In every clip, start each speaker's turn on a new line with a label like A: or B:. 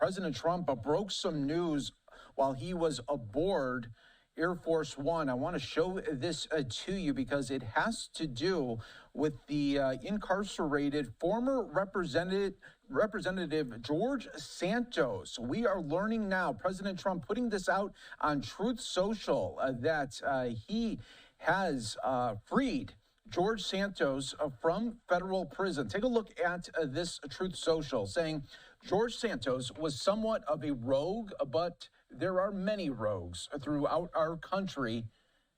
A: President Trump broke some news while he was aboard Air Force One. I want to show this to you because it has to do with the incarcerated former Representative George Santos. We are learning now, President Trump putting this out on Truth Social, that he has freed George Santos from federal prison. Take a look at this Truth Social saying George Santos was somewhat of a rogue, but there are many rogues throughout our country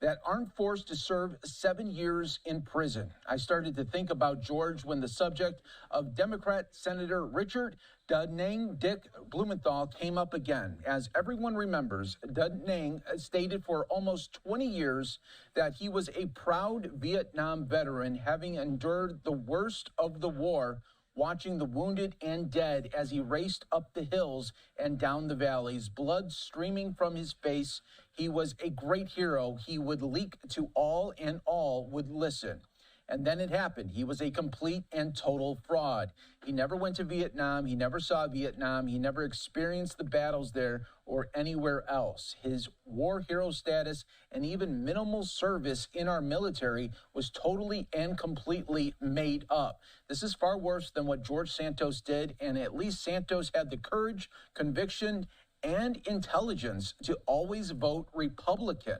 A: that aren't forced to serve 7 years in prison. I started to think about George when the subject of Democrat Senator Richard Da Nang Dick Blumenthal came up again. As everyone remembers, Da Nang stated for almost 20 years that he was a proud Vietnam veteran, having endured the worst of the war, watching the wounded and dead as he raced up the hills and down the valleys, blood streaming from his face. He was a great hero. He would leak to all, and all would listen. And then it happened. He was a complete and total fraud. He never went to Vietnam. He never saw Vietnam. He never experienced the battles there or anywhere else. His war hero status and even minimal service in our military was totally and completely made up. This is far worse than what George Santos did, and at least Santos had the courage, conviction, and intelligence to always vote Republican.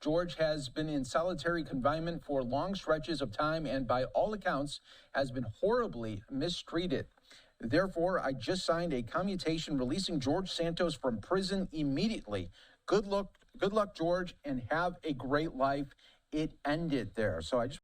A: George has been in solitary confinement for long stretches of time and by all accounts has been horribly mistreated. Therefore, I just signed a commutation releasing George Santos from prison immediately. Good luck, George, and have a great life. It ended there. So I just